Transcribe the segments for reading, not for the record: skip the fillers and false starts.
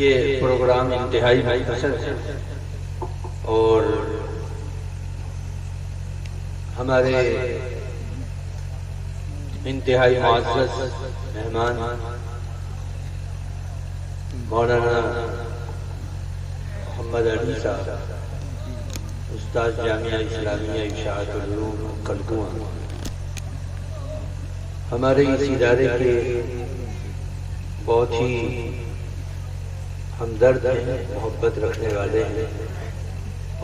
یہ پروگرام انتہائی پسند ہے اور ہمارے انتہائی معزز مہمان مولانا محمد علی صاحب استاد جامعہ اسلامیہ اشاعت العلوم کلکواں ہمارے اس ادارے کے بہت ہی ہمدرد ہیں، محبت رکھنے والے ہیں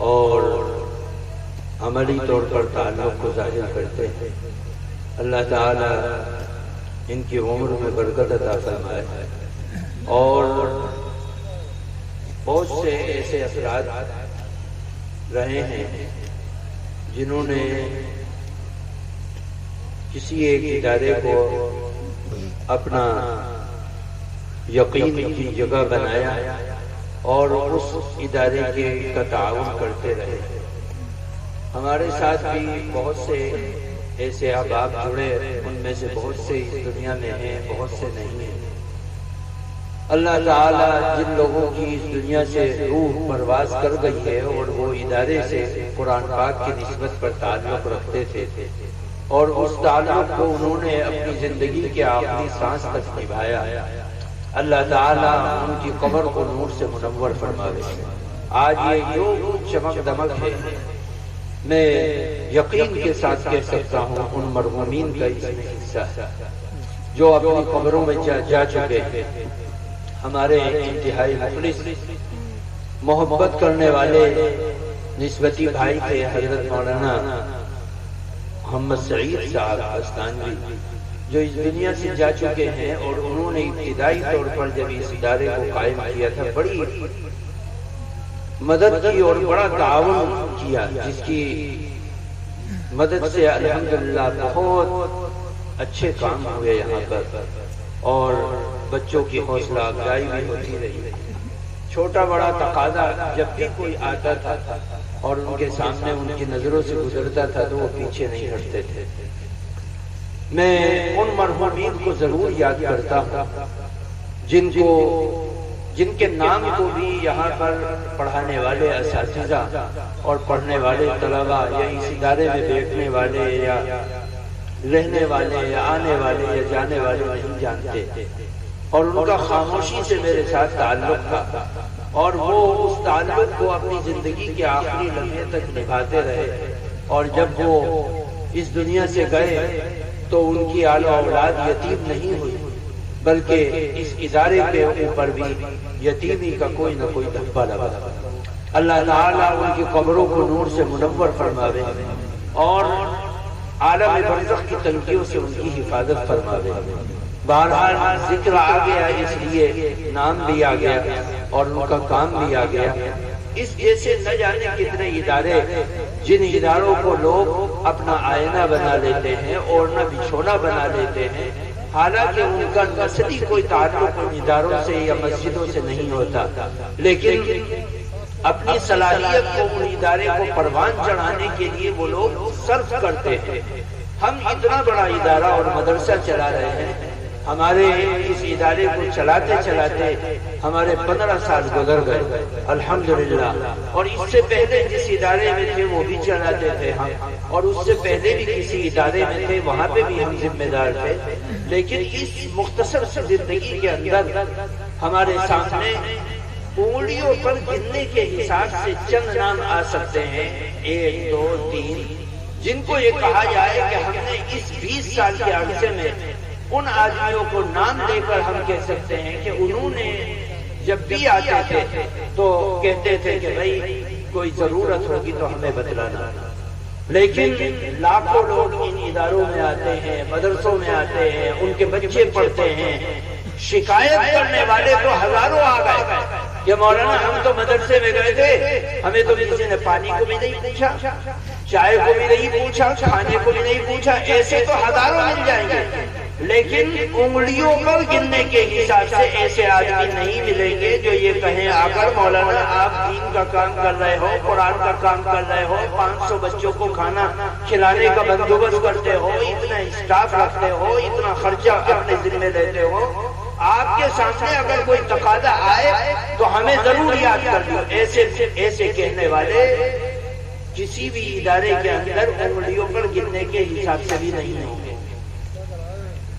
اور عملی طور پر تعلق کو ظاہر کرتے ہیں۔ اللہ تعالی ان کی عمر میں برکت عطا فرمائے اور بہت سے ایسے افراد رہے ہیں جنہوں نے کسی ایک ادارے کو اپنا یقین کی جگہ بنایا اور اس ادارے کا تعاون کرتے رہے۔ ہمارے ساتھ بھی بہت سے ایسے احباب جڑے، ان میں سے بہت سے اس دنیا میں ہیں، بہت سے نہیں ہیں۔ اللہ تعالیٰ جن لوگوں کی اس دنیا سے روح پرواز کر گئی ہے اور وہ ادارے سے قرآن پاک کی نسبت پر تعلق رکھتے تھے اور اس تعلق کو انہوں نے اپنی زندگی کے آخری سانس تک نبھایا، اللہ تعالیٰ ان کی قبر کو نور سے منور فرماوے۔ آج یہ جو کچھ چمک دمک ہے، میں یقین کے ساتھ کہہ سکتا ہوں ان مرحومین کا اس میں حصہ ہے جو اپنی قبروں میں جا چکے ہیں۔ ہمارے انتہائی مخلص محبت کرنے والے نسبتی بھائی تھے حضرت مولانا محمد سعید صاحب استانوی، جو اس دنیا سے جا چکے ہیں اور انہوں نے ابتدائی طور پر جب اس ادارے کو قائم کیا تھا بڑی مدد کی اور بڑا تعاون کیا، جس کی مدد سے الحمدللہ بہت اچھے کام ہوئے یہاں پر اور بچوں کی حوصلہ افزائی بھی ہوتی رہی۔ چھوٹا بڑا تقاضا جب بھی کوئی آتا تھا اور ان کے سامنے ان کی نظروں سے گزرتا تھا تو وہ پیچھے نہیں ہٹتے تھے۔ میں ان مرحومین کو ضرور یاد کرتا ہوں جن کے نام کو بھی یہاں پر پڑھانے والے اساتذہ اور پڑھنے والے طلباء یا اس ادارے میں بیٹھنے والے یا رہنے والے یا آنے والے یا جانے والے نہیں جانتے، اور ان کا خاموشی سے میرے ساتھ تعلق تھا اور وہ اس تعلق کو اپنی زندگی کے آخری لمحے تک نبھاتے رہے، اور جب وہ اس دنیا سے گئے تو ان کی آل و اولاد یتیم نہیں ہوئی بلکہ اس ادارے کے اوپر بھی یتیمی کا کوئی نہ کوئی دھبا لگا۔ اللہ تعالیٰ ان کی قبروں کو نور سے منور فرماوے اور عالم برزخ کی تنگیوں سے ان کی حفاظت فرماوے۔ بہرحال ذکر آ گیا اس لیے نام بھی آ گیا اور ان کا کام بھی آ گیا۔ اس جیسے نہ جانے کتنے ادارے جن اداروں کو لوگ اپنا آئینہ بنا لیتے ہیں اور نہ بچھونا بنا لیتے ہیں، حالانکہ ان کا نسلی کوئی تعلق ان اداروں سے یا مسجدوں سے نہیں ہوتا، لیکن اپنی صلاحیت کو ان ادارے کو پروان چڑھانے کے لیے وہ لوگ صرف کرتے ہیں۔ ہم اتنا بڑا ادارہ اور مدرسہ چلا رہے ہیں، ہمارے اس ادارے کو چلاتے چلاتے ہمارے 15 سال گزر گئے الحمدللہ، اور اس سے پہلے جس ادارے میں تھے وہ بھی چلاتے تھے ہم، اور اس سے پہلے بھی کسی ادارے میں تھے وہاں پہ بھی ہم ذمہ دار تھے، لیکن اس مختصر سی زندگی کے اندر ہمارے سامنے انگلیوں پر گننے کے حساب سے چند نام آ سکتے ہیں، 1 2 3، جن کو یہ کہا جائے کہ ہم نے اس 20 سال کے عرصے میں ان آدمیوں کو نام لے کر ہم کہہ سکتے ہیں کہ انہوں نے جب بھی آتے تھے تو کہتے تھے کہ بھائی کوئی ضرورت ہوگی تو ہمیں بتلانا، لیکن لاکھوں لوگ ان اداروں میں آتے ہیں، مدرسوں میں آتے ہیں، ان کے بچے پڑھتے ہیں، شکایت کرنے والے تو ہزاروں آ گئے کہ مولانا ہم تو مدرسے میں گئے تھے، ہمیں تو کسی نے پانی کو بھی نہیں پوچھا، چائے کو بھی نہیں پوچھا، کھانے کو بھی نہیں پوچھا۔ ایسے تو ہزاروں مل جائیں گے، لیکن انگلیوں پر گننے کے حساب سے ایسے آدمی نہیں ملیں گے جو یہ کہیں اگر مولانا آپ دین کا کام کر رہے ہو، قرآن کا کام کر رہے ہو، 500 بچوں کو کھانا کھلانے کا بندوبست کرتے ہو، اتنا اسٹاف رکھتے ہو، اتنا خرچہ اپنے ذمہ لیتے ہو، آپ کے سامنے اگر کوئی تقاضا آئے ایسے کہنے والے کسی بھی ادارے کے اندر انگلیوں پر گرنے کے حساب سے بھی نہیں ہوں گے۔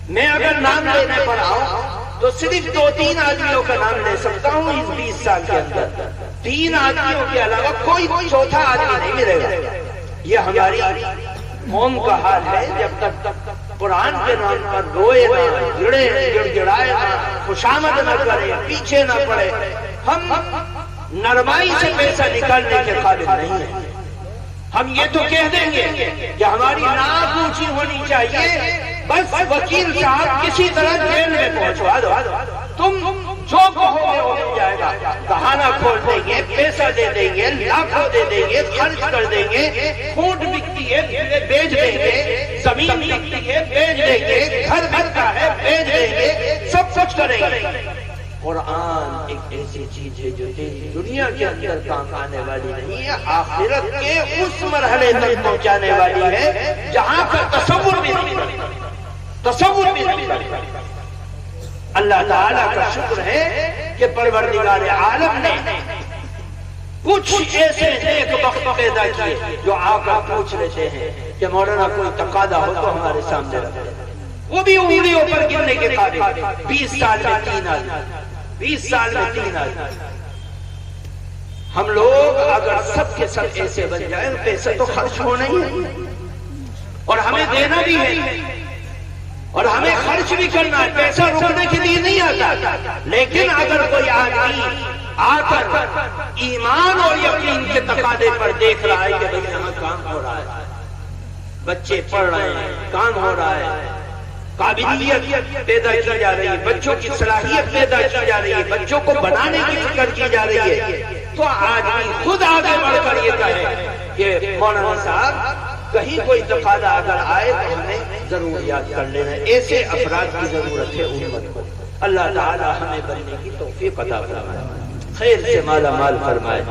میں اگر نام لینے پر آؤں تو صرف 2-3 آدمیوں کا نام لے سکتا ہوں اس 20 سال کے اندر، 3 آدمیوں کے علاوہ کوئی چوتھا آدمی نہیں ملے گا۔ یہ ہماری قوم کا حال ہے، جب تک قرآن کے نام پر روئے نہ، گڑ گڑائے نہ، خوشامد نہ کرے، پیچھے نہ پڑے، ہم نرمائی سے پیسہ نکالنے کے قابل نہیں ہیں۔ ہم یہ تو کہہ دیں گے کہ ہماری ناک اونچی ہونی چاہیے، بس وکیل صاحب کسی طرح جیل میں پہنچوا دو، تم جو کہو گے وہ مل جائے گا، بہانہ کھول دیں گے، پیسہ دے دیں گے، لاکھوں دے دیں گے، خرچ کر دیں گے، کھوٹ بکتی ہے بیچ دیں گے، زمین بکتی ہے بیچ دیں گے، گھر بکتا ہے بیچ دیں گے، سب کچھ کریں گے۔ قرآن ایک ایسی چیز ہے جو تیری دنیا کے اندر کام آنے والی نہیں ہے، آخرت کے اس مرحلے تک پہنچانے والی ہے جہاں کا تصور بھی نہیں کرتا۔ اللہ تعالیٰ کا شکر ہے کہ پروردگار عالم نے کچھ ایسے نیک بخت پیدا کیے جو آ کر پوچھ لیتے ہیں کہ مولانا کوئی تقاضا ہو تو ہمارے سامنے رکھیں، وہ بھی انگلیوں پر گرنے کے قابل۔ 20 سال میں 3 آدمی، 20 سال میں 3 آدمی۔ ہم لوگ اگر سب کے سب ایسے بن جائیں، پیسہ تو خرچ ہونا ہی ہے اور ہمیں دینا بھی ہے اور ہمیں خرچ بھی کرنا ہے، پیسہ روکنے کے لیے نہیں آتا۔ لیکن اگر کوئی آدمی آ کر ایمان اور یقین کے تقاضے پر دیکھ رہا ہے کہ بھئی یہاں کام ہو رہا ہے، بچے پڑھ رہے ہیں، کام ہو رہا ہے، قابلیت پیدا کی جا رہی ہے، بچوں کی صلاحیت پیدا کی جا رہی ہے، بچوں کو بنانے کی فکر کی جا رہی ہے، تو آدمی خود آگے بڑھ کر یہ کہے کہ مولانا صاحب کہیں کوئی تقاضا اگر آئے تو ہمیں ضرور یاد کر لینا ہے۔ ایسے افراد کی ضرورت ہے امت کو۔ اللہ تعالی ہمیں بننے کی توفیق عطا فرمائے، خیر سے مالا مال فرمائے۔